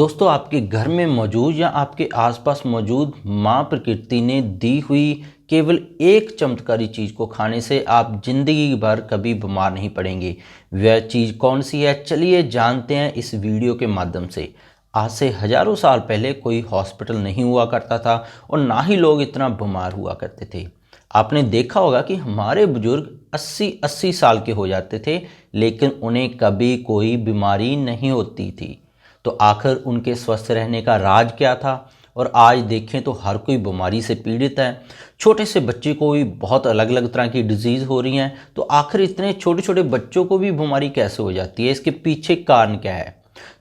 दोस्तों, आपके घर में मौजूद या आपके आसपास मौजूद माँ प्रकृति ने दी हुई केवल एक चमत्कारी चीज़ को खाने से आप जिंदगी भर कभी बीमार नहीं पड़ेंगे। वह चीज़ कौन सी है, चलिए जानते हैं इस वीडियो के माध्यम से। आज से हजारों साल पहले कोई हॉस्पिटल नहीं हुआ करता था और ना ही लोग इतना बीमार हुआ करते थे। आपने देखा होगा कि हमारे बुजुर्ग 80-80 साल के हो जाते थे, लेकिन उन्हें कभी कोई बीमारी नहीं होती थी। तो आखिर उनके स्वस्थ रहने का राज क्या था? और आज देखें तो हर कोई बीमारी से पीड़ित है। छोटे से बच्चे को भी बहुत अलग अलग तरह की डिजीज़ हो रही हैं। तो आखिर इतने छोटे छोटे बच्चों को भी बीमारी कैसे हो जाती है, इसके पीछे कारण क्या है?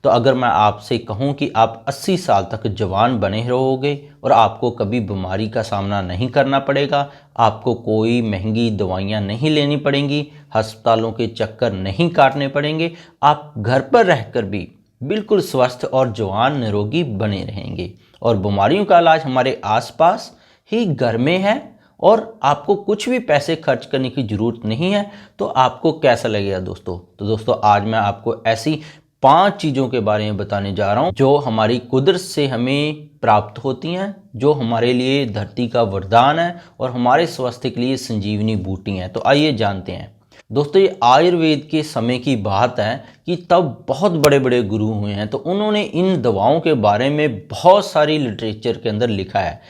तो अगर मैं आपसे कहूं कि आप 80 साल तक जवान बने रहोगे और आपको कभी बीमारी का सामना नहीं करना पड़ेगा, आपको कोई महंगी दवाइयां नहीं लेनी पड़ेंगी, अस्पतालों के चक्कर नहीं काटने पड़ेंगे, आप घर पर रहकर भी बिल्कुल स्वस्थ और जवान निरोगी बने रहेंगे। और बीमारियों का इलाज हमारे आसपास ही घर में है और आपको कुछ भी पैसे खर्च करने की ज़रूरत नहीं है। तो आपको कैसा लगेगा दोस्तों? तो दोस्तों, आज मैं आपको ऐसी 5 चीज़ों के बारे में बताने जा रहा हूँ जो हमारी कुदरत से हमें प्राप्त होती हैं, जो हमारे लिए धरती का वरदान है और हमारे स्वास्थ्य के लिए संजीवनी बूटी हैं। तो आइए जानते हैं। दोस्तों, ये आयुर्वेद के समय की बात है कि तब बहुत बड़े बड़े गुरु हुए हैं, तो उन्होंने इन दवाओं के बारे में बहुत सारी लिटरेचर के अंदर लिखा है।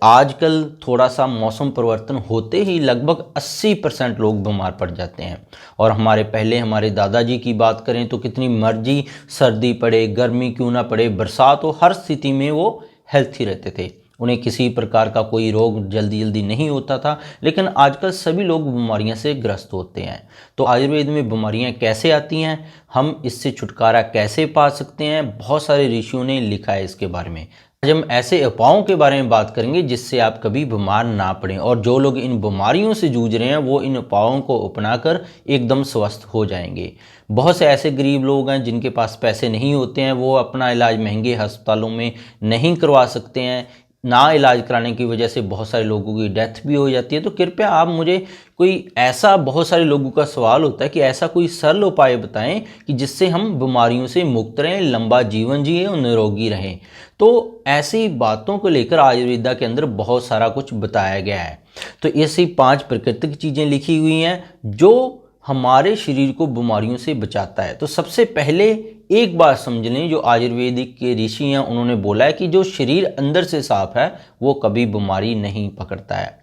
आजकल थोड़ा सा मौसम परिवर्तन होते ही लगभग 80% लोग बीमार पड़ जाते हैं। और हमारे दादाजी की बात करें तो कितनी मर्जी सर्दी पड़े, गर्मी क्यों ना पड़े, बरसात हो, हर स्थिति में वो हेल्थी रहते थे। उन्हें किसी प्रकार का कोई रोग जल्दी जल्दी नहीं होता था। लेकिन आजकल सभी लोग बीमारियों से ग्रस्त होते हैं। तो आयुर्वेद में बीमारियां कैसे आती हैं, हम इससे छुटकारा कैसे पा सकते हैं, बहुत सारे ऋषियों ने लिखा है इसके बारे में। आज हम ऐसे उपायों के बारे में बात करेंगे जिससे आप कभी बीमार ना पड़ें, और जो लोग इन बीमारियों से जूझ रहे हैं वो इन उपायों को अपनाकर एकदम स्वस्थ हो जाएंगे। बहुत से ऐसे गरीब लोग हैं जिनके पास पैसे नहीं होते हैं, वो अपना इलाज महंगे अस्पतालों में नहीं करवा सकते हैं। ना इलाज कराने की वजह से बहुत सारे लोगों की डेथ भी हो जाती है। तो कृपया आप मुझे कोई ऐसा, बहुत सारे लोगों का सवाल होता है कि ऐसा कोई सरल उपाय बताएं कि जिससे हम बीमारियों से मुक्त रहें, लंबा जीवन जिए और निरोगी रहें। तो ऐसी बातों को लेकर आयुर्वेदा के अंदर बहुत सारा कुछ बताया गया है। तो ऐसी 5 प्राकृतिक चीज़ें लिखी हुई हैं जो हमारे शरीर को बीमारियों से बचाता है। तो सबसे पहले एक बात समझ लें, जो आयुर्वेदिक के ऋषि हैं उन्होंने बोला है कि जो शरीर अंदर से साफ है वो कभी बीमारी नहीं पकड़ता है।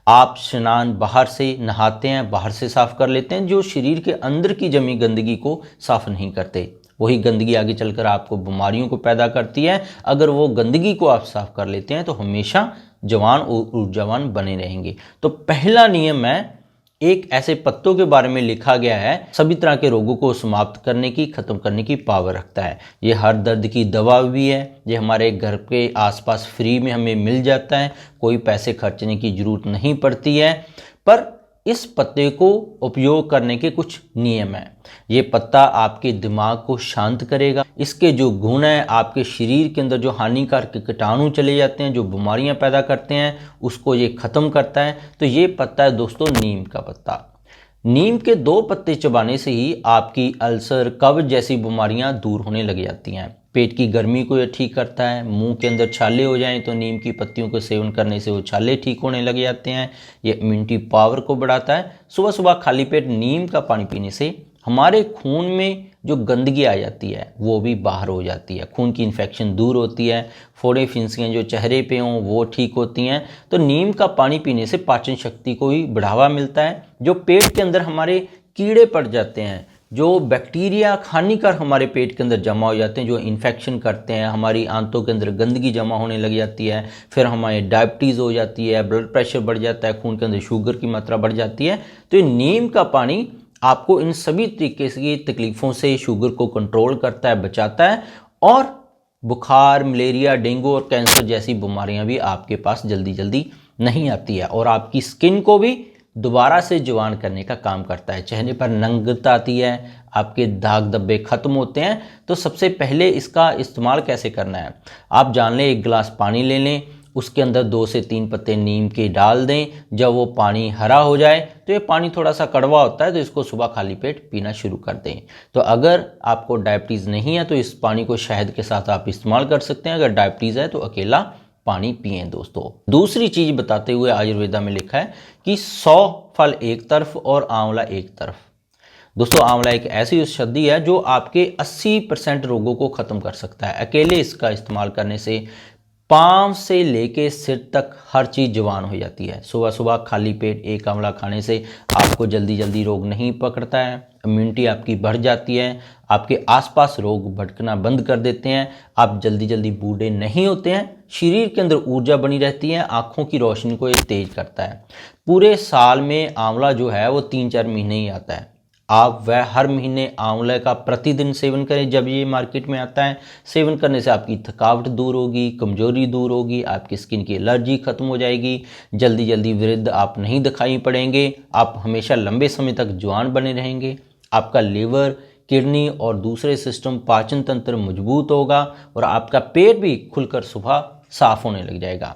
आप स्नान बाहर से नहाते हैं, बाहर से साफ कर लेते हैं, जो शरीर के अंदर की जमी गंदगी को साफ नहीं करते, वही गंदगी आगे चलकर आपको बीमारियों को पैदा करती है। अगर वो गंदगी को आप साफ कर लेते हैं तो हमेशा जवान और ऊर्जावान बने रहेंगे। तो पहला नियम है, एक ऐसे पत्तों के बारे में लिखा गया है, सभी तरह के रोगों को समाप्त करने की, खत्म करने की पावर रखता है। ये हर दर्द की दवा भी है। ये हमारे घर के आसपास फ्री में हमें मिल जाता है, कोई पैसे खर्चने की जरूरत नहीं पड़ती है। पर इस पत्ते को उपयोग करने के कुछ नियम हैं। ये पत्ता आपके दिमाग को शांत करेगा। इसके जो गुण हैं, आपके शरीर के अंदर जो हानिकारक कीटाणु चले जाते हैं, जो बीमारियां पैदा करते हैं, उसको ये खत्म करता है। तो ये पत्ता है दोस्तों नीम का पत्ता। नीम के 2 पत्ते चबाने से ही आपकी अल्सर, कब्ज जैसी बीमारियां दूर होने लग जाती हैं। पेट की गर्मी को ये ठीक करता है। मुंह के अंदर छाले हो जाएं तो नीम की पत्तियों को सेवन करने से वो छाले ठीक होने लग जाते हैं। ये इम्यूनिटी पावर को बढ़ाता है। सुबह सुबह खाली पेट नीम का पानी पीने से हमारे खून में जो गंदगी आ जाती है वो भी बाहर हो जाती है, खून की इन्फेक्शन दूर होती है, फोड़े फिंसियाँ जो चेहरे पे हों वो ठीक होती हैं। तो नीम का पानी पीने से पाचन शक्ति को भी बढ़ावा मिलता है। जो पेट के अंदर हमारे कीड़े पड़ जाते हैं, जो बैक्टीरिया हानिकर हमारे पेट के अंदर जमा हो जाते हैं, जो इन्फेक्शन करते हैं, हमारी आंतों के अंदर गंदगी जमा होने लग जाती है, फिर हमारे डायबिटीज़ हो जाती है, ब्लड प्रेशर बढ़ जाता है, खून के अंदर शुगर की मात्रा बढ़ जाती है। तो ये नीम का पानी आपको इन सभी तरीके की तकलीफ़ों से, शुगर को कंट्रोल करता है, बचाता है, और बुखार, मलेरिया, डेंगू और कैंसर जैसी बीमारियां भी आपके पास जल्दी जल्दी नहीं आती है। और आपकी स्किन को भी दोबारा से जवान करने का काम करता है। चेहरे पर नंगता आती है, आपके दाग धब्बे खत्म होते हैं। तो सबसे पहले इसका इस्तेमाल कैसे करना है, आप जान लें। 1 गिलास पानी ले लें उसके अंदर 2 से 3 पत्ते नीम के डाल दें। जब वो पानी हरा हो जाए तो ये पानी थोड़ा सा कड़वा होता है, तो इसको सुबह खाली पेट पीना शुरू कर दें। तो अगर आपको डायबिटीज़ नहीं है तो इस पानी को शहद के साथ आप इस्तेमाल कर सकते हैं। अगर डायबिटीज़ है तो अकेला पानी पिएं दोस्तों। दूसरी चीज़ बताते हुए आयुर्वेदा में लिखा है कि 100 फल एक तरफ और आंवला एक तरफ। दोस्तों आंवला एक ऐसी औषधि है जो आपके 80% रोगों को ख़त्म कर सकता है। अकेले इसका इस्तेमाल करने से पाँव से लेके सिर तक हर चीज़ जवान हो जाती है। सुबह सुबह खाली पेट एक आंवला खाने से आपको जल्दी जल्दी रोग नहीं पकड़ता है, इम्यूनिटी आपकी बढ़ जाती है, आपके आसपास रोग भटकना बंद कर देते हैं, आप जल्दी जल्दी बूढ़े नहीं होते हैं, शरीर के अंदर ऊर्जा बनी रहती है, आँखों की रोशनी को ये तेज करता है। पूरे साल में आंवला जो है वो 3-4 महीने ही आता है। आप वह हर महीने आंवले का प्रतिदिन सेवन करें। जब ये मार्केट में आता है, सेवन करने से आपकी थकावट दूर होगी, कमजोरी दूर होगी, आपकी स्किन की एलर्जी खत्म हो जाएगी, जल्दी जल्दी वृद्ध आप नहीं दिखाई पड़ेंगे, आप हमेशा लंबे समय तक जवान बने रहेंगे, आपका लीवर, किडनी और दूसरे सिस्टम पाचन तंत्र मजबूत होगा और आपका पेट भी खुलकर सुबह साफ होने लग जाएगा।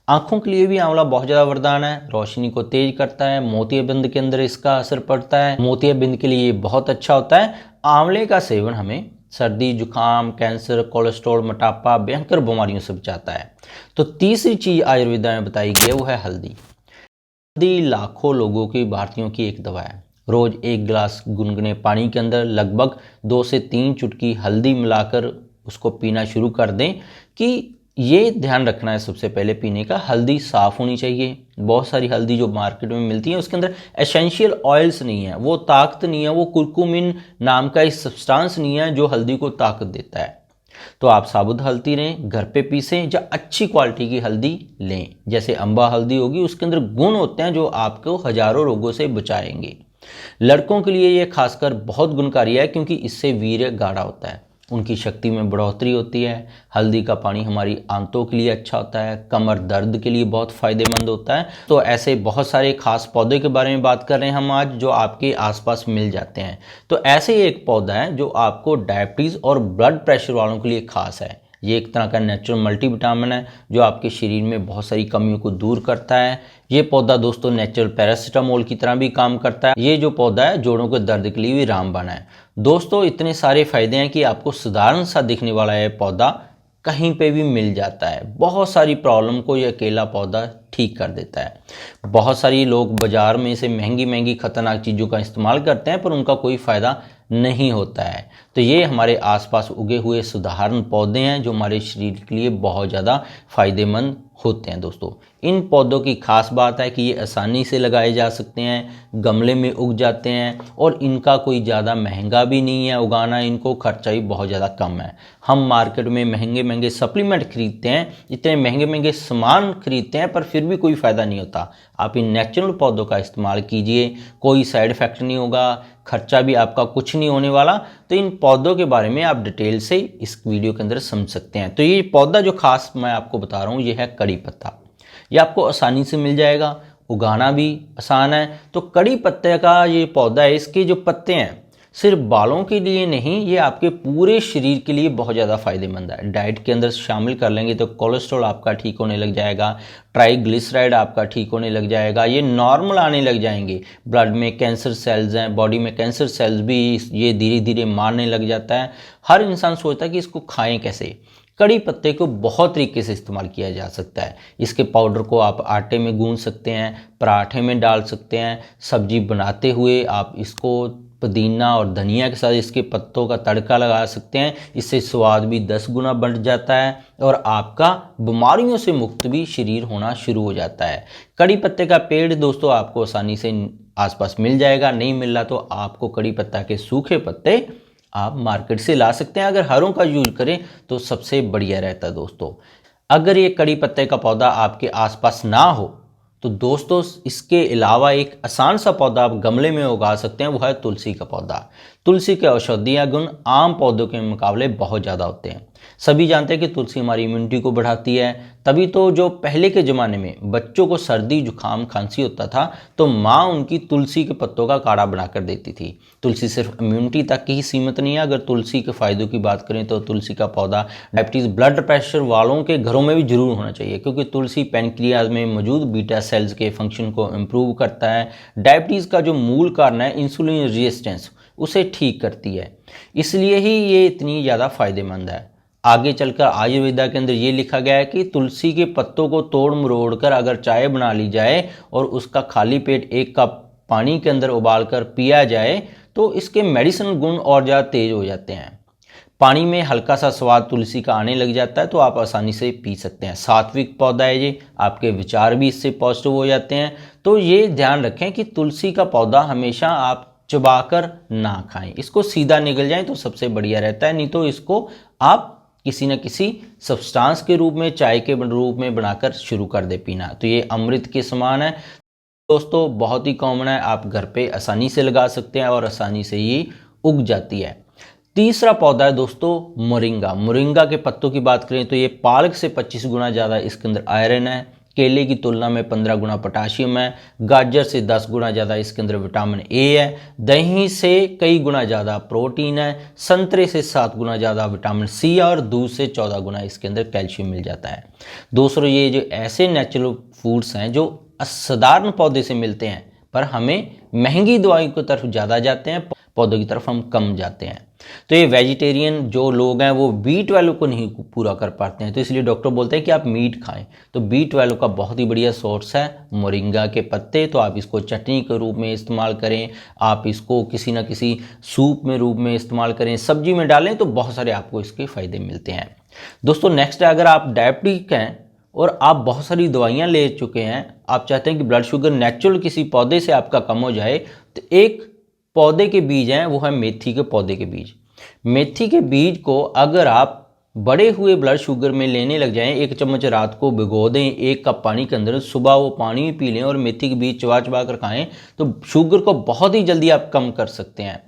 आँखों के लिए भी आंवला बहुत ज़्यादा वरदान है, रोशनी को तेज करता है, मोतियाबिंद के अंदर इसका असर पड़ता है, मोतियाबिंद के लिए ये बहुत अच्छा होता है। आंवले का सेवन हमें सर्दी, जुकाम, कैंसर, कोलेस्ट्रॉल, मोटापा, भयंकर बीमारियों से बचाता है। तो तीसरी चीज़ आयुर्वेदा में बताई गई है वो है हल्दी। हल्दी लाखों लोगों की, भारतीयों की एक दवा है। रोज़ 1 गिलास गुनगुने पानी के अंदर लगभग 2 से 3 चुटकी हल्दी मिलाकर उसको पीना शुरू कर दें। कि ये ध्यान रखना है सबसे पहले पीने का, हल्दी साफ़ होनी चाहिए। बहुत सारी हल्दी जो मार्केट में मिलती है उसके अंदर एसेंशियल ऑयल्स नहीं है, वो ताकत नहीं है, वो कुरकुमिन नाम का एक सब्सटेंस नहीं है जो हल्दी को ताकत देता है। तो आप साबुत हल्दी लें, घर पे पीसें, या अच्छी क्वालिटी की हल्दी लें। जैसे अम्बा हल्दी होगी, उसके अंदर गुण होते हैं जो आपको हजारों रोगों से बचाएंगे। लड़कों के लिए ये खासकर बहुत गुणकारी है क्योंकि इससे वीर्य गाढ़ा होता है, उनकी शक्ति में बढ़ोतरी होती है। हल्दी का पानी हमारी आंतों के लिए अच्छा होता है, कमर दर्द के लिए बहुत फ़ायदेमंद होता है। तो ऐसे बहुत सारे खास पौधे के बारे में बात कर रहे हैं हम आज, जो आपके आसपास मिल जाते हैं। तो ऐसे ही एक पौधा है जो आपको डायबिटीज़ और ब्लड प्रेशर वालों के लिए खास है। ये एक तरह का नेचुरल मल्टीविटामिन है जो आपके शरीर में बहुत सारी कमियों को दूर करता है। ये पौधा दोस्तों नेचुरल पैरासीटामोल की तरह भी काम करता है। ये जो पौधा है जोड़ों के दर्द के लिए भी रामबाण है। दोस्तों इतने सारे फायदे हैं कि आपको साधारण सा दिखने वाला ये पौधा कहीं पे भी मिल जाता है। बहुत सारी प्रॉब्लम को ये अकेला पौधा ठीक कर देता है। बहुत सारी लोग बाजार में से महंगी महंगी खतरनाक चीज़ों का इस्तेमाल करते हैं पर उनका कोई फ़ायदा नहीं होता है। तो ये हमारे आसपास उगे हुए साधारण पौधे हैं जो हमारे शरीर के लिए बहुत ज़्यादा फ़ायदेमंद होते हैं। दोस्तों इन पौधों की खास बात है कि ये आसानी से लगाए जा सकते हैं, गमले में उग जाते हैं और इनका कोई ज़्यादा महंगा भी नहीं है उगाना, इनको खर्चा भी बहुत ज़्यादा कम है। हम मार्केट में महंगे महंगे सप्लीमेंट खरीदते हैं, इतने महंगे महंगे सामान खरीदते हैं पर फिर भी कोई फ़ायदा नहीं होता। आप इन नेचुरल पौधों का इस्तेमाल कीजिए, कोई साइड इफ़ेक्ट नहीं होगा, खर्चा भी आपका कुछ नहीं होने वाला। तो इन पौधों के बारे में आप डिटेल से इस वीडियो के अंदर समझ सकते हैं। तो ये पौधा जो खास मैं आपको बता रहा हूँ ये है कड़ी पत्ता। ये आपको आसानी से मिल जाएगा, उगाना भी आसान है। तो कड़ी पत्ते का ये पौधा है, इसके जो पत्ते हैं सिर्फ बालों के लिए नहीं, ये आपके पूरे शरीर के लिए बहुत ज़्यादा फायदेमंद है। डाइट के अंदर शामिल कर लेंगे तो कोलेस्ट्रॉल आपका ठीक होने लग जाएगा, ट्राइग्लिसराइड आपका ठीक होने लग जाएगा, ये नॉर्मल आने लग जाएंगे। ब्लड में कैंसर सेल्स हैं, बॉडी में कैंसर सेल्स भी ये धीरे धीरे मारने लग जाता है। हर इंसान सोचता है कि इसको खाएं कैसे। कड़ी पत्ते को बहुत तरीके से इस्तेमाल किया जा सकता है। इसके पाउडर को आप आटे में गूंथ सकते हैं, पराठे में डाल सकते हैं, सब्जी बनाते हुए आप इसको पुदीना और धनिया के साथ इसके पत्तों का तड़का लगा सकते हैं। इससे स्वाद भी 10 गुना बढ़ जाता है और आपका बीमारियों से मुक्त भी शरीर होना शुरू हो जाता है। कड़ी पत्ते का पेड़ दोस्तों आपको आसानी से आसपास मिल जाएगा, नहीं मिल रहा तो आपको कड़ी पत्ता के सूखे पत्ते आप मार्केट से ला सकते हैं। अगर हरों का यूज करें तो सबसे बढ़िया रहता है। दोस्तों अगर ये कड़ी पत्ते का पौधा आपके आसपास ना हो तो दोस्तों इसके अलावा एक आसान सा पौधा आप गमले में उगा सकते हैं, वो है तुलसी का पौधा। तुलसी के औषधीय गुण आम पौधों के मुकाबले बहुत ज़्यादा होते हैं। सभी जानते हैं कि तुलसी हमारी इम्यूनिटी को बढ़ाती है, तभी तो जो पहले के ज़माने में बच्चों को सर्दी जुकाम खांसी होता था तो माँ उनकी तुलसी के पत्तों का काढ़ा बनाकर देती थी। तुलसी सिर्फ इम्यूनिटी तक ही सीमित नहीं है। अगर तुलसी के फ़ायदों की बात करें तो तुलसी का पौधा डायबिटीज़ ब्लड प्रेशर वालों के घरों में भी जरूर होना चाहिए, क्योंकि तुलसी पेनक्रियाज में मौजूद बीटा सेल्स के फंक्शन को इम्प्रूव करता है। डायबिटीज़ का जो मूल कारण है इंसुलिन रेजिस्टेंस, उसे ठीक करती है, इसलिए ही ये इतनी ज़्यादा फायदेमंद है। आगे चलकर आयुर्वेदा के अंदर ये लिखा गया है कि तुलसी के पत्तों को तोड़ मरोड़ कर अगर चाय बना ली जाए और उसका खाली पेट 1 कप पानी के अंदर उबाल कर पिया जाए तो इसके मेडिसिनल गुण और ज़्यादा तेज हो जाते हैं। पानी में हल्का सा स्वाद तुलसी का आने लग जाता है तो आप आसानी से पी सकते हैं। सात्विक पौधा है ये, आपके विचार भी इससे पॉजिटिव हो जाते हैं। तो ये ध्यान रखें कि तुलसी का पौधा हमेशा आप चबाकर ना खाएं, इसको सीधा निगल जाएं तो सबसे बढ़िया रहता है, नहीं तो इसको आप किसी न किसी सब्सटेंस के रूप में, चाय के रूप में बनाकर शुरू कर दे पीना, तो ये अमृत के समान है। दोस्तों बहुत ही कॉमन है, आप घर पे आसानी से लगा सकते हैं और आसानी से ये उग जाती है। तीसरा पौधा है दोस्तों मोरिंगा। मोरिंगा के पत्तों की बात करें तो ये पालक से 25 गुना ज़्यादा इसके अंदर आयरन है, केले की तुलना में 15 गुना पोटाशियम है, गाजर से 10 गुना ज़्यादा इसके अंदर विटामिन ए है, दही से कई गुना ज़्यादा प्रोटीन है, संतरे से 7 गुना ज़्यादा विटामिन सी है और दूध से 14 गुना इसके अंदर कैल्शियम मिल जाता है। दोस्तों ये जो ऐसे नेचुरल फूड्स हैं जो साधारण पौधे से मिलते हैं पर हमें महंगी दवाई की तरफ ज़्यादा जाते हैं, पौधों की तरफ हम कम जाते हैं। तो ये वेजिटेरियन जो लोग हैं वो B12 को नहीं पूरा कर पाते हैं, तो इसलिए डॉक्टर बोलते हैं कि आप मीट खाएं। तो B12 का बहुत ही बढ़िया सोर्स है मोरिंगा के पत्ते। तो आप इसको चटनी के रूप में इस्तेमाल करें, आप इसको किसी न किसी सूप में रूप में इस्तेमाल करें, सब्जी में डालें, तो बहुत सारे आपको इसके फ़ायदे मिलते हैं। दोस्तों नेक्स्ट है, अगर आप डायबिटिक हैं और आप बहुत सारी दवाइयाँ ले चुके हैं, आप चाहते हैं कि ब्लड शुगर नेचुरल किसी पौधे से आपका कम हो जाए, तो एक पौधे के बीज हैं, वो है मेथी के पौधे के बीज। मेथी के बीज को अगर आप बड़े हुए ब्लड शुगर में लेने लग जाएं, 1 चम्मच रात को भिगो दें 1 कप पानी के अंदर, सुबह वो पानी पी लें और मेथी के बीज चबा चबा कर खाएं, तो शुगर को बहुत ही जल्दी आप कम कर सकते हैं।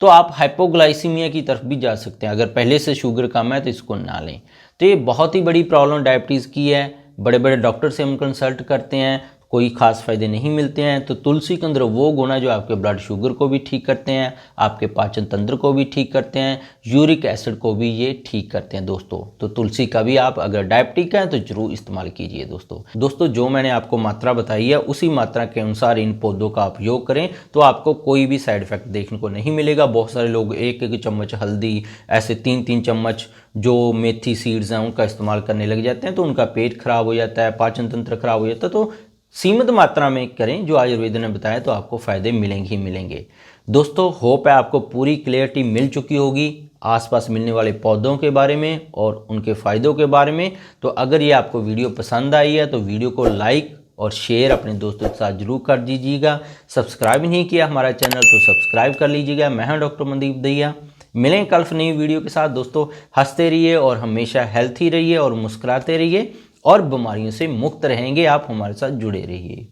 तो आप हाइपोग्लाइसीमिया की तरफ भी जा सकते हैं, अगर पहले से शुगर कम है तो इसको ना लें। तो ये बहुत ही बड़ी प्रॉब्लम डायबिटीज़ की है, बड़े बड़े डॉक्टर से हम कंसल्ट करते हैं, कोई खास फायदे नहीं मिलते हैं। तो तुलसी के अंदर वो गुण है जो आपके ब्लड शुगर को भी ठीक करते हैं, आपके पाचन तंत्र को भी ठीक करते हैं, यूरिक एसिड को भी ये ठीक करते हैं दोस्तों। तो तुलसी का भी आप अगर डायबिटिक हैं तो जरूर इस्तेमाल कीजिए दोस्तों जो मैंने आपको मात्रा बताई है उसी मात्रा के अनुसार इन पौधों का उपयोग करें तो आपको कोई भी साइड इफेक्ट देखने को नहीं मिलेगा। बहुत सारे लोग 1-1 चम्मच हल्दी, ऐसे 3-3 चम्मच जो मेथी सीड्स हैं उनका इस्तेमाल करने लग जाते हैं, तो उनका पेट खराब हो जाता है, पाचन तंत्र खराब हो जाता है। तो सीमित मात्रा में करें, जो आयुर्वेद ने बताया, तो आपको फ़ायदे मिलेंगे ही मिलेंगे। दोस्तों होप है आपको पूरी क्लियरिटी मिल चुकी होगी आसपास मिलने वाले पौधों के बारे में और उनके फ़ायदों के बारे में। तो अगर ये आपको वीडियो पसंद आई है तो वीडियो को लाइक और शेयर अपने दोस्तों के साथ जरूर कर दीजिएगा। सब्सक्राइब नहीं किया हमारा चैनल तो सब्सक्राइब कर लीजिएगा। मैं हूं डॉक्टर मनदीप दहिया, मिलें कल नई वीडियो के साथ। दोस्तों हंसते रहिए और हमेशा हेल्थी रहिए और मुस्कुराते रहिए और बीमारियों से मुक्त रहेंगे। आप हमारे साथ जुड़े रहिए।